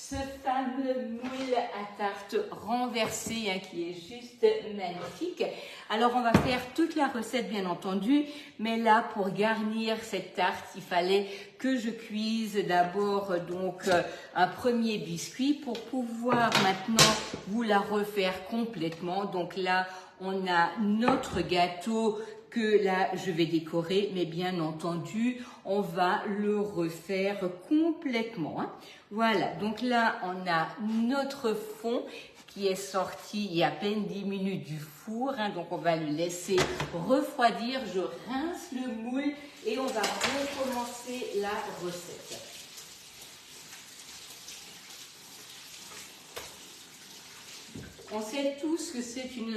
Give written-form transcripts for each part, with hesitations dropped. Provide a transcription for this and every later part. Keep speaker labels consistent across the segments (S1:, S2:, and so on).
S1: ce fameux moule à tarte renversé qui est juste magnifique. Alors on va faire toute la recette bien entendu, mais là pour garnir cette tarte, il fallait que je cuise d'abord donc un premier biscuit pour pouvoir maintenant vous la refaire complètement. Donc là on a notre gâteau que là je vais décorer, mais bien entendu on va le refaire complètement. Voilà, donc là on a notre fond qui est sorti il y a à peine 10 minutes du four, donc on va le laisser refroidir. Je rince le moule et on va recommencer la recette. On sait tous que c'est une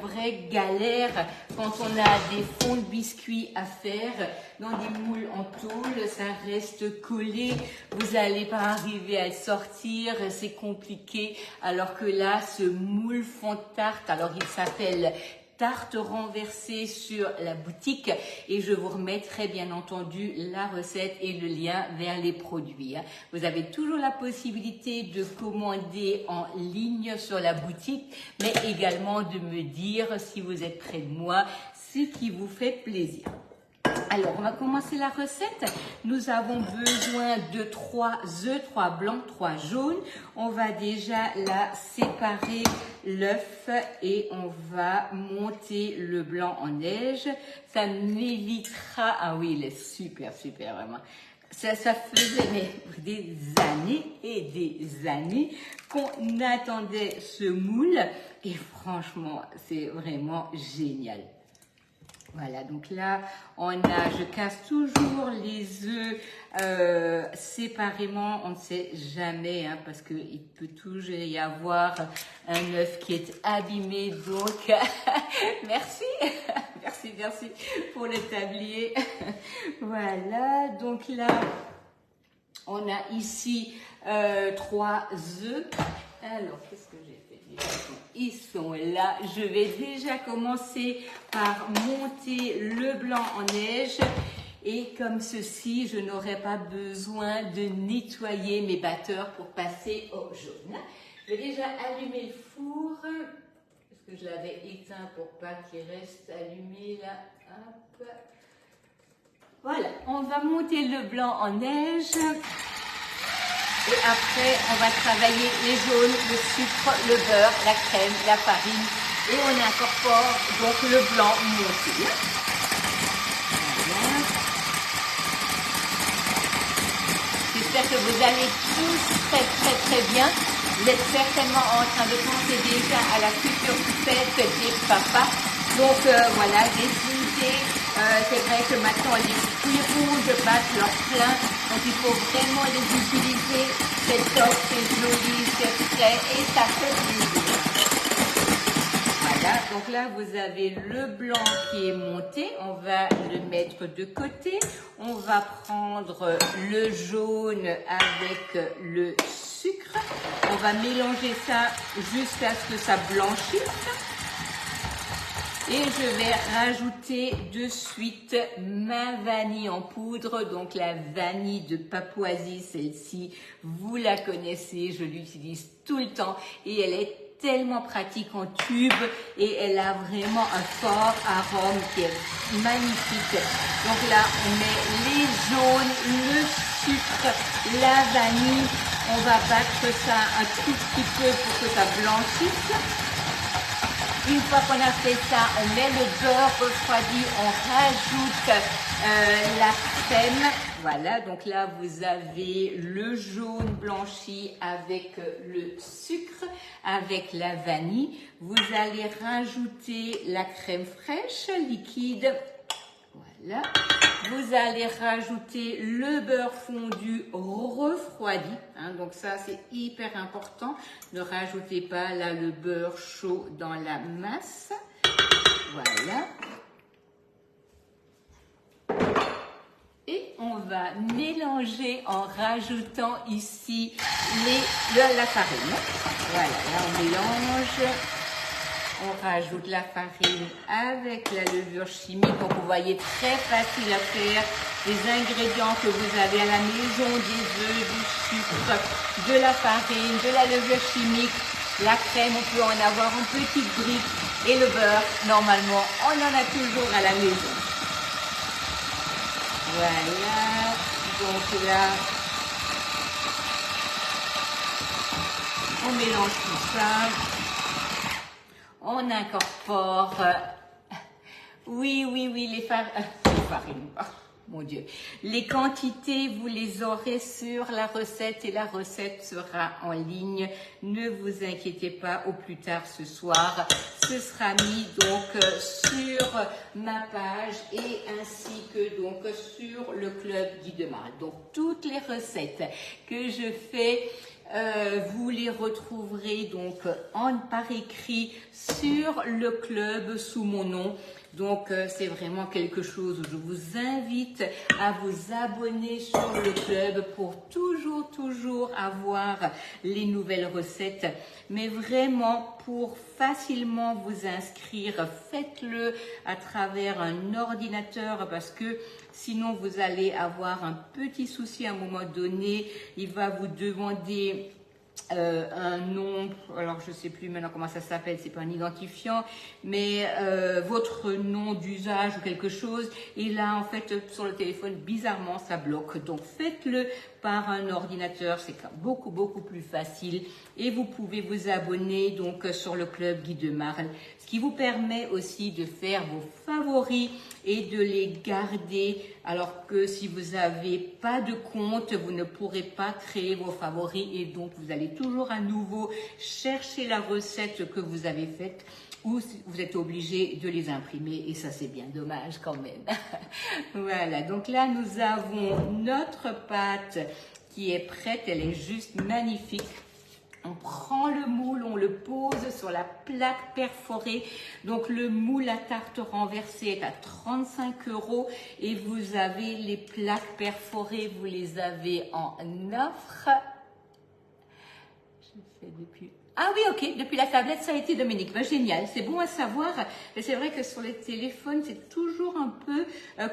S1: vraie galère quand on a des fonds de biscuits à faire dans des moules en tôle, ça reste collé, vous n'allez pas arriver à le sortir, c'est compliqué. Alors que là, ce moule fond de tarte, alors il s'appelle tarte renversée sur la boutique et je vous remettrai bien entendu la recette et le lien vers les produits. Vous avez toujours la possibilité de commander en ligne sur la boutique, mais également de me dire si vous êtes près de moi, ce qui vous fait plaisir. Alors, on va commencer la recette. Nous avons besoin de 3 œufs, 3 blancs, 3 jaunes. On va déjà là séparer l'œuf et on va monter le blanc en neige. Ça m'évitera... Ah oui, il est super, super, vraiment. Ça faisait des années et des années qu'on attendait ce moule. Et franchement, c'est vraiment génial. Voilà, donc là, je casse toujours les œufs séparément, on ne sait jamais, parce qu'il peut toujours y avoir un œuf qui est abîmé, donc merci, merci pour le tablier. Voilà, donc là, on a ici 3 œufs. Alors, qu'est-ce que j'ai fait? Ils sont là. Je vais déjà commencer par monter le blanc en neige. Et comme ceci, je n'aurai pas besoin de nettoyer mes batteurs pour passer au jaune. Je vais déjà allumer le four. Parce que je l'avais éteint pour pas qu'il reste allumé là. Hop. Voilà, on va monter le blanc en neige. Et après, on va travailler les jaunes, le sucre, le beurre, la crème, la farine. Et on incorpore donc le blanc monté. Voilà. J'espère que vous allez tous très bien. Vous êtes certainement en train de penser déjà à la future fête des papas. Donc voilà, des idées. C'est vrai que maintenant les fruits rouges battent leur plein, donc il faut vraiment les utiliser. C'est top, c'est joli, c'est frais et ça fait plaisir. Voilà, donc là vous avez le blanc qui est monté, on va le mettre de côté. On va prendre le jaune avec le sucre. On va mélanger ça jusqu'à ce que ça blanchisse. Et je vais rajouter de suite ma vanille en poudre, donc la vanille de Papouasie, celle-ci, vous la connaissez, je l'utilise tout le temps et elle est tellement pratique en tube et elle a vraiment un fort arôme qui est magnifique. Donc là, on met les jaunes, le sucre, la vanille, on va battre ça un tout petit peu pour que ça blanchisse. Une fois qu'on a fait ça, on met le beurre refroidi, on rajoute la crème. Voilà, donc là vous avez le jaune blanchi avec le sucre, avec la vanille. Vous allez rajouter la crème fraîche liquide. Voilà. Vous allez rajouter le beurre fondu refroidi. Donc ça, c'est hyper important. Ne rajoutez pas là le beurre chaud dans la masse. Voilà. Et on va mélanger en rajoutant ici la farine. Voilà, là on mélange. On rajoute la farine avec la levure chimique. Donc vous voyez, très facile à faire. des ingrédients que vous avez à la maison, des œufs, du sucre, de la farine, de la levure chimique, la crème, on peut en avoir en petites briques et le beurre, normalement, on en a toujours à la maison. Voilà, donc là, on mélange tout ça, on incorpore, oui, les farines, mon Dieu. Les quantités, vous les aurez sur la recette et la recette sera en ligne. Ne vous inquiétez pas, au plus tard ce soir, ce sera mis donc sur ma page et ainsi que donc sur le club Guy de Marle. Donc toutes les recettes que je fais, vous les retrouverez donc par écrit sur le club sous mon nom. Donc c'est vraiment quelque chose où je vous invite à vous abonner sur le club pour toujours avoir les nouvelles recettes. Mais vraiment, pour facilement vous inscrire, faites-le à travers un ordinateur parce que sinon vous allez avoir un petit souci à un moment donné. Il va vous demander un nom, alors je sais plus maintenant comment ça s'appelle, c'est pas un identifiant, mais votre nom d'usage ou quelque chose, et là en fait sur le téléphone bizarrement ça bloque. Donc faites-le par un ordinateur, c'est beaucoup plus facile et vous pouvez vous abonner donc sur le club Guy de Marle, ce qui vous permet aussi de faire vos favoris et de les garder, alors que si vous n'avez pas de compte, vous ne pourrez pas créer vos favoris et donc vous allez toujours à nouveau chercher la recette que vous avez faite ou vous êtes obligé de les imprimer et ça c'est bien dommage quand même. Voilà, donc là nous avons notre pâte qui est prête, elle est juste magnifique. On prend le moule, on le pose sur la plaque perforée. Donc le moule à tarte renversé est à 35 € et vous avez les plaques perforées, vous les avez en offre. Je fais depuis... Ah oui, ok, depuis la tablette, ça a été Dominique. Ben, génial, c'est bon à savoir. Mais c'est vrai que sur les téléphones, c'est toujours un peu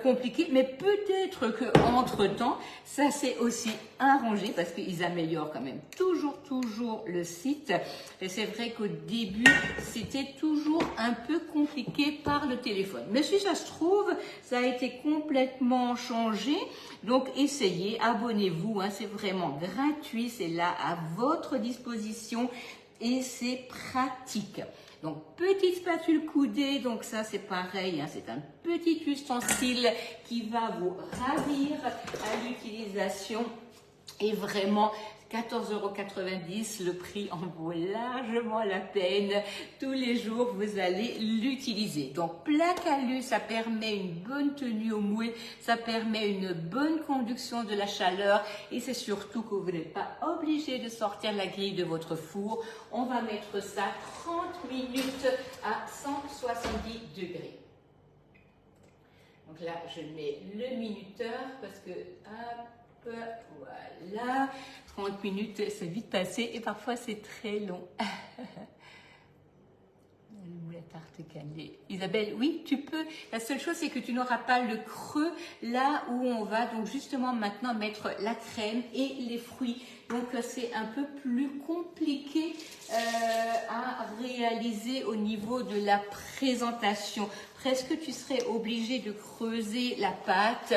S1: compliqué. Mais peut-être qu'entre-temps, ça s'est aussi arrangé parce qu'ils améliorent quand même toujours le site. Et c'est vrai qu'au début, c'était toujours un peu compliqué par le téléphone. Mais si ça se trouve, ça a été complètement changé. Donc, essayez, abonnez-vous. Hein, c'est vraiment gratuit, c'est là à votre disposition. Et c'est pratique. Donc, petite spatule coudée, donc ça c'est pareil, hein, c'est un petit ustensile qui va vous ravir à l'utilisation et vraiment 14,90 €, le prix en vaut largement la peine. Tous les jours, vous allez l'utiliser. Donc, plaque alu, ça permet une bonne tenue au moule, ça permet une bonne conduction de la chaleur et c'est surtout que vous n'êtes pas obligé de sortir la grille de votre four. On va mettre ça 30 minutes à 170 degrés. Donc là, je mets le minuteur parce que... Hop, voilà, 30 minutes, c'est vite passé et parfois c'est très long. La tarte cannelée. Isabelle, oui, tu peux. La seule chose, c'est que tu n'auras pas le creux là où on va donc justement maintenant mettre la crème et les fruits. Donc c'est un peu plus compliqué à réaliser au niveau de la présentation. Presque tu serais obligé de creuser la pâte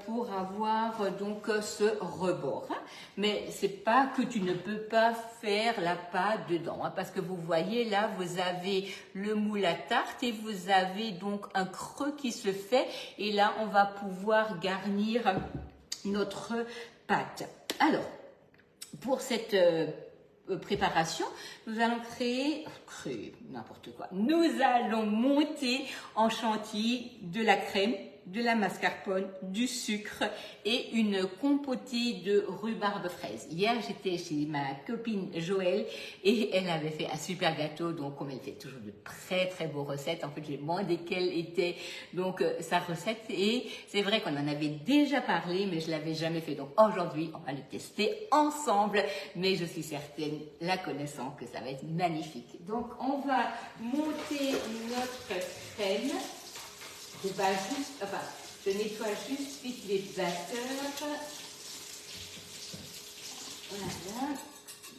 S1: pour avoir donc ce rebord. Hein. Mais c'est pas que tu ne peux pas faire la pâte dedans, hein, parce que vous voyez là, vous avez le moule à tarte et vous avez donc un creux qui se fait. Et là, on va pouvoir garnir notre pâte. Alors, pour cette préparation, nous allons créer n'importe quoi. Nous allons monter en chantilly de la crème, de la mascarpone, du sucre et une compotée de rhubarbe fraise. Hier, j'étais chez ma copine Joëlle et elle avait fait un super gâteau. Donc, comme elle fait toujours de très beaux recettes, en fait, j'ai demandé quelle était donc sa recette et c'est vrai qu'on en avait déjà parlé, mais je l'avais jamais fait. Donc, aujourd'hui, on va le tester ensemble, mais je suis certaine, la connaissant, que ça va être magnifique. Donc, on va monter notre crème. C'est pas juste, enfin, Je nettoie juste vite les batteurs. Voilà.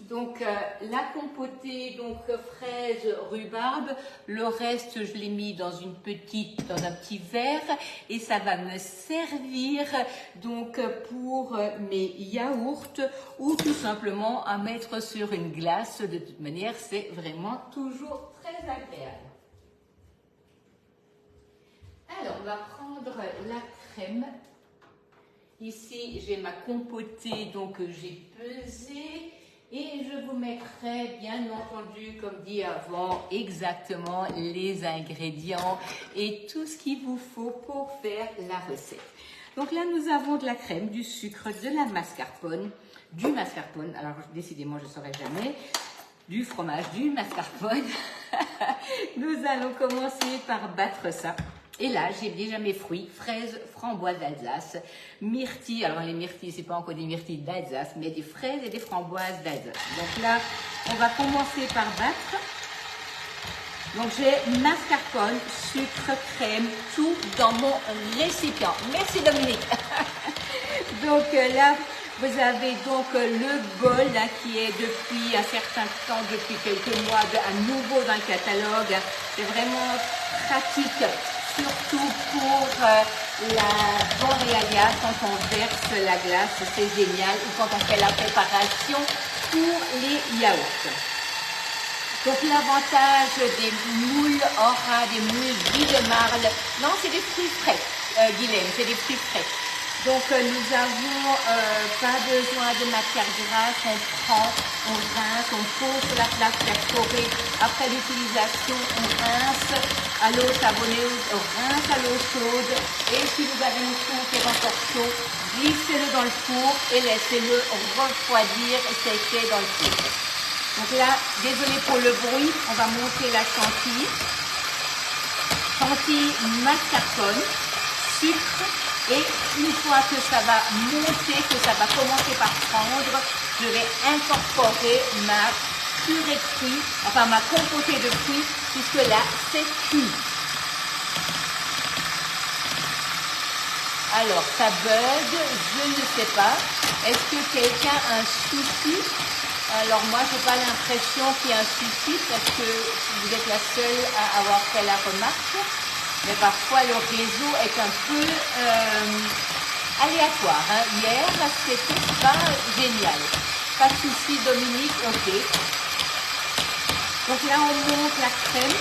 S1: Donc la compotée, donc fraise, rhubarbe, le reste je l'ai mis dans un petit verre et ça va me servir donc pour mes yaourts ou tout simplement à mettre sur une glace. De toute manière, c'est vraiment toujours très agréable. Alors, on va prendre la crème. Ici, j'ai ma compotée donc que j'ai pesée. Et je vous mettrai, bien entendu, comme dit avant, exactement les ingrédients et tout ce qu'il vous faut pour faire la recette. Donc là, nous avons de la crème, du sucre, de la mascarpone, du mascarpone, alors décidément, je ne saurais jamais, du fromage, du mascarpone. Nous allons commencer par battre ça. Et là, j'ai déjà mes fruits, fraises, framboises d'Alsace, myrtilles. Alors les myrtilles, c'est pas encore des myrtilles d'Alsace, mais des fraises et des framboises d'Alsace. Donc là, on va commencer par battre. Donc j'ai mascarpone, sucre, crème, tout dans mon récipient. Merci Dominique. Donc là, vous avez donc le bol là, qui est depuis un certain temps, depuis quelques mois, à nouveau dans le catalogue. C'est vraiment pratique. Surtout pour la Borealia, quand on verse la glace, c'est génial. Ou quand on fait la préparation pour les yaourts. Donc l'avantage des moules Ora, des moules Guy de Marle, non, c'est des fruits frais, Guylaine, c'est des fruits frais. Donc nous n'avons pas besoin de matière grasse, on prend, on rince, on pose sur la plaque perforée. Après l'utilisation, on rince à l'eau savonneuse, on rince à l'eau chaude. Et si vous avez une four qui est encore chaud, glissez-le dans le four et laissez-le refroidir et sécher dans le four. Donc là, désolé pour le bruit, on va monter la chantilly. Chantilly mascarpone, sucre. Et une fois que ça va monter, que ça va commencer par prendre, je vais incorporer ma purée de fruits, enfin ma compotée de fruits, puisque là, c'est cuit. Alors, ça bug, je ne sais pas. Est-ce que quelqu'un a un souci? Alors moi, je n'ai pas l'impression qu'il y a un souci, parce que vous êtes la seule à avoir fait la remarque. Mais parfois, le réseau est un peu aléatoire. Hein. Hier, c'était pas génial. Pas de souci, Dominique, ok. Donc là, on monte la crème.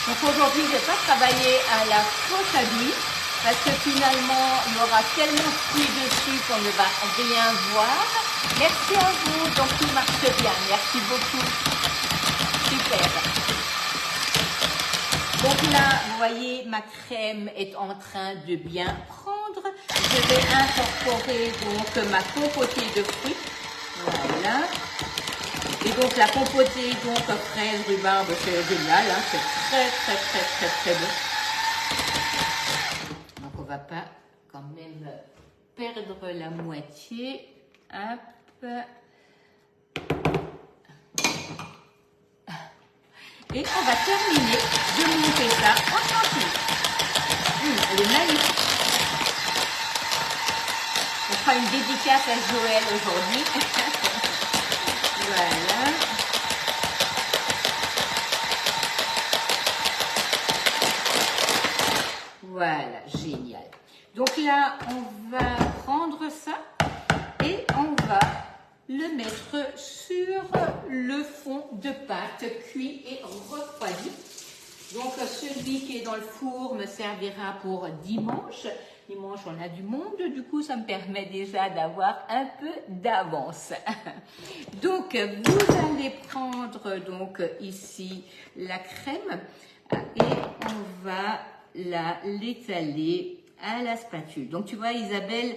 S1: Donc aujourd'hui, je ne vais pas travailler à la fausse à l'huile, parce que finalement, il y aura tellement de fruits dessus qu'on ne va rien voir. Merci à vous, donc tout marche bien. Merci beaucoup. Super. Donc là, vous voyez, ma crème est en train de bien prendre. Je vais incorporer donc ma compotée de fruits. Voilà. Et donc la compotée, donc fraise, rhubarbe, c'est génial. Hein, c'est très bon. Donc on va pas quand même perdre la moitié. Hop. Et on va terminer de monter ça en chantilly. Elle est magnifique. On fera une dédicace à Joël aujourd'hui. Voilà. Voilà, génial. Donc là, on va prendre ça et on va le mettre sur le fond de pâte cuit et refroidi. Donc celui qui est dans le four me servira pour dimanche. Dimanche, on a du monde, du coup, ça me permet déjà d'avoir un peu d'avance. Donc, vous allez prendre donc ici la crème et on va l'étaler à la spatule. Donc, tu vois, Isabelle,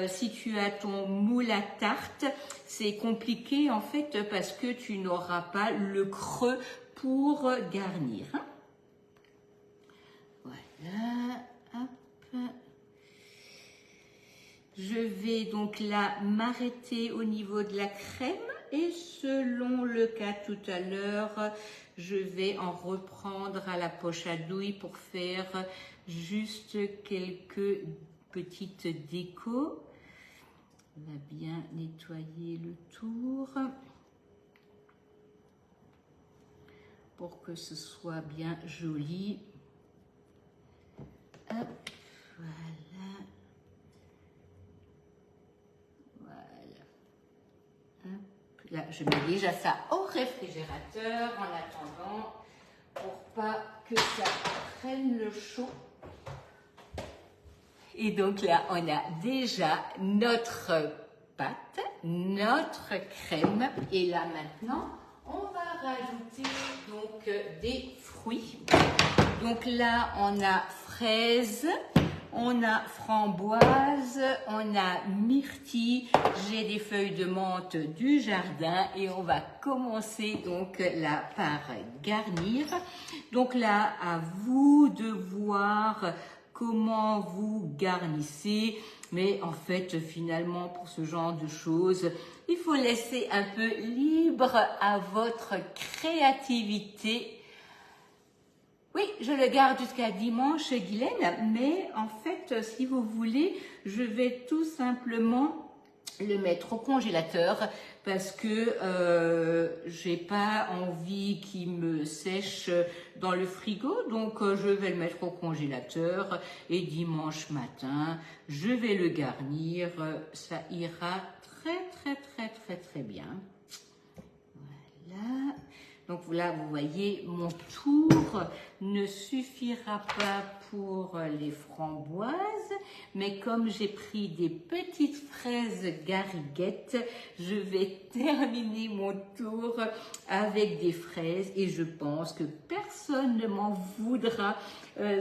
S1: si tu as ton moule à tarte, c'est compliqué en fait parce que tu n'auras pas le creux pour garnir. Hein? Voilà. Hop. Je vais donc là m'arrêter au niveau de la crème et selon le cas tout à l'heure, je vais en reprendre à la poche à douille pour faire juste quelques petites décos. On va bien nettoyer le tour pour que ce soit bien joli. Hop, voilà. Voilà. Hop, là, je mets déjà ça au réfrigérateur en attendant pour pas que ça prenne le chaud. Et donc là, on a déjà notre pâte, notre crème. Et là maintenant, on va rajouter donc des fruits. Donc là, on a fraises, on a framboise, on a myrtille, j'ai des feuilles de menthe du jardin et on va commencer donc là par garnir. Donc là, à vous de voir comment vous garnissez, mais en fait finalement pour ce genre de choses, il faut laisser un peu libre à votre créativité. Oui, je le garde jusqu'à dimanche, Guylaine, mais en fait, si vous voulez, je vais tout simplement le mettre au congélateur parce que j'ai pas envie qu'il me sèche dans le frigo, donc je vais le mettre au congélateur et dimanche matin, je vais le garnir, ça ira très bien. Voilà. Donc là, vous voyez, mon tour ne suffira pas pour les framboises, mais comme j'ai pris des petites fraises gariguettes, je vais terminer mon tour avec des fraises et je pense que personne ne m'en voudra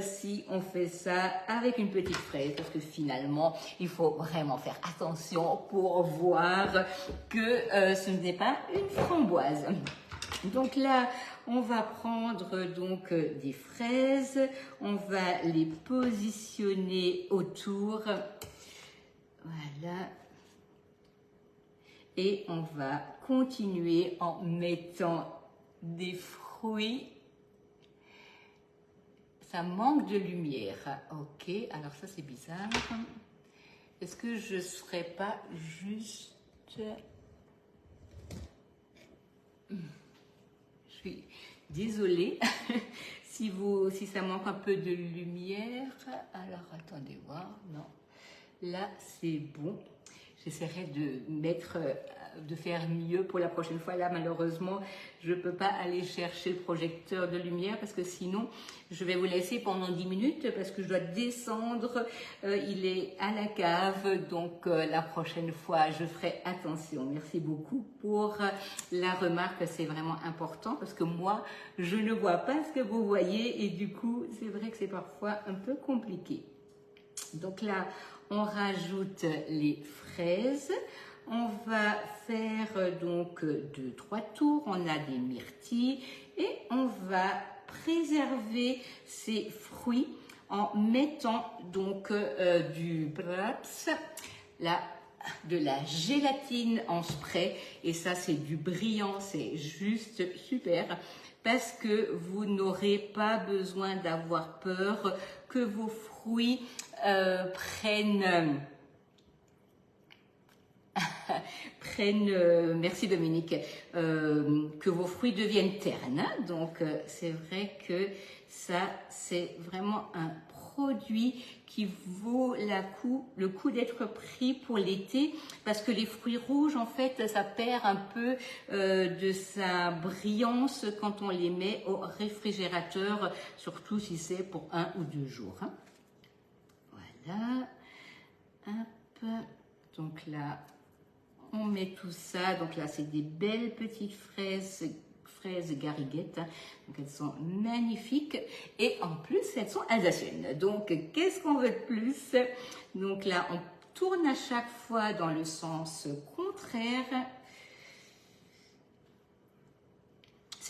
S1: si on fait ça avec une petite fraise, parce que finalement, il faut vraiment faire attention pour voir que ce n'est pas une framboise. Donc là, on va prendre donc des fraises, on va les positionner autour, voilà, et on va continuer en mettant des fruits. Ça manque de lumière, ok, alors ça c'est bizarre. Est-ce que je ne serais pas juste... Je suis désolée si ça manque un peu de lumière. Alors attendez voir, non. Là c'est bon. J'essaierai de faire mieux pour la prochaine fois. Là malheureusement je ne peux pas aller chercher le projecteur de lumière parce que sinon je vais vous laisser pendant 10 minutes parce que je dois descendre. Il est à la cave, donc la prochaine fois je ferai attention. Merci beaucoup pour la remarque, c'est vraiment important parce que moi je ne vois pas ce que vous voyez et du coup c'est vrai que c'est parfois un peu compliqué. Donc là on rajoute les fraises. On va faire donc 2-3 tours. On a des myrtilles et on va préserver ces fruits en mettant donc du braps, de la gélatine en spray. Et ça, c'est du brillant, c'est juste super parce que vous n'aurez pas besoin d'avoir peur que vos fruits merci Dominique, que vos fruits deviennent ternes. Donc c'est vrai que ça c'est vraiment un produit qui vaut le coup d'être pris pour l'été parce que les fruits rouges en fait ça perd un peu de sa brillance quand on les met au réfrigérateur, surtout si c'est pour 1 ou 2 jours. Hein. Voilà, hop. Donc là on met tout ça, donc là c'est des belles petites fraises gariguettes, donc elles sont magnifiques et en plus elles sont alsaciennes, donc qu'est-ce qu'on veut de plus? Donc là on tourne à chaque fois dans le sens contraire.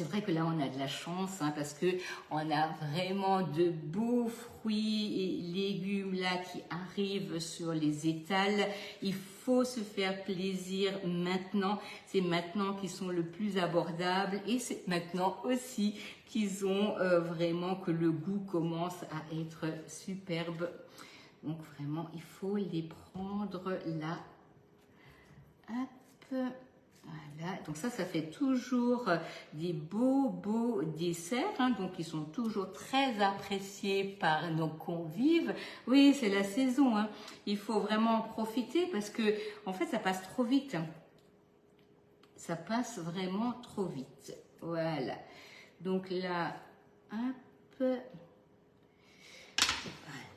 S1: C'est vrai que là, on a de la chance hein, parce que on a vraiment de beaux fruits et légumes là qui arrivent sur les étals. Il faut se faire plaisir maintenant. C'est maintenant qu'ils sont le plus abordables et c'est maintenant aussi qu'ils ont vraiment que le goût commence à être superbe. Donc vraiment, il faut les prendre là. Hop. Voilà, donc ça fait toujours des beaux desserts, hein, donc ils sont toujours très appréciés par nos convives. Oui, c'est la saison, hein. Il faut vraiment en profiter parce que, en fait, ça passe trop vite. Hein. Ça passe vraiment trop vite. Voilà. Donc là, hop.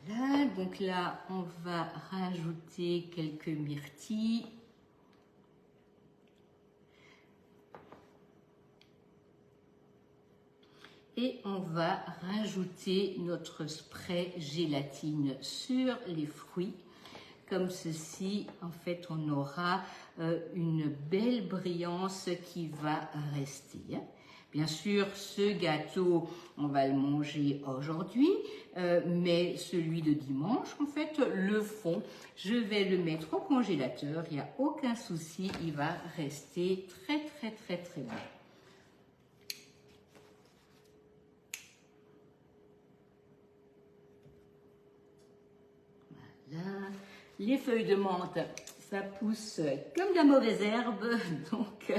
S1: Voilà, donc là, on va rajouter quelques myrtilles. Et on va rajouter notre spray gélatine sur les fruits. Comme ceci, en fait, on aura une belle brillance qui va rester. Bien sûr, ce gâteau, on va le manger aujourd'hui, mais celui de dimanche, en fait, le fond, je vais le mettre au congélateur. Il n'y a aucun souci, il va rester très bon. Là, les feuilles de menthe, ça pousse comme de la mauvaise herbe, donc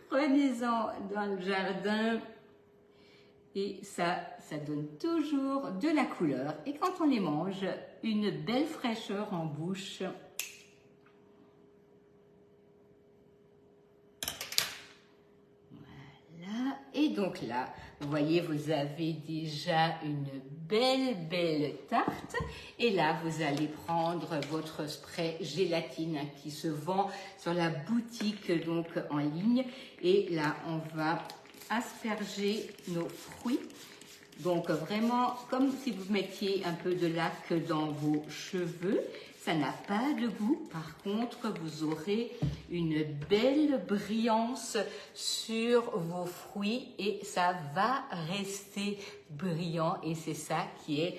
S1: prenez-en dans le jardin et ça donne toujours de la couleur. Et quand on les mange, une belle fraîcheur en bouche. Voilà, et donc là, vous voyez, vous avez déjà une belle tarte. Et là, vous allez prendre votre spray gélatine qui se vend sur la boutique donc en ligne. Et là, on va asperger nos fruits. Donc vraiment, comme si vous mettiez un peu de lac dans vos cheveux. Ça n'a pas de goût, par contre, vous aurez une belle brillance sur vos fruits et ça va rester brillant et c'est ça qui est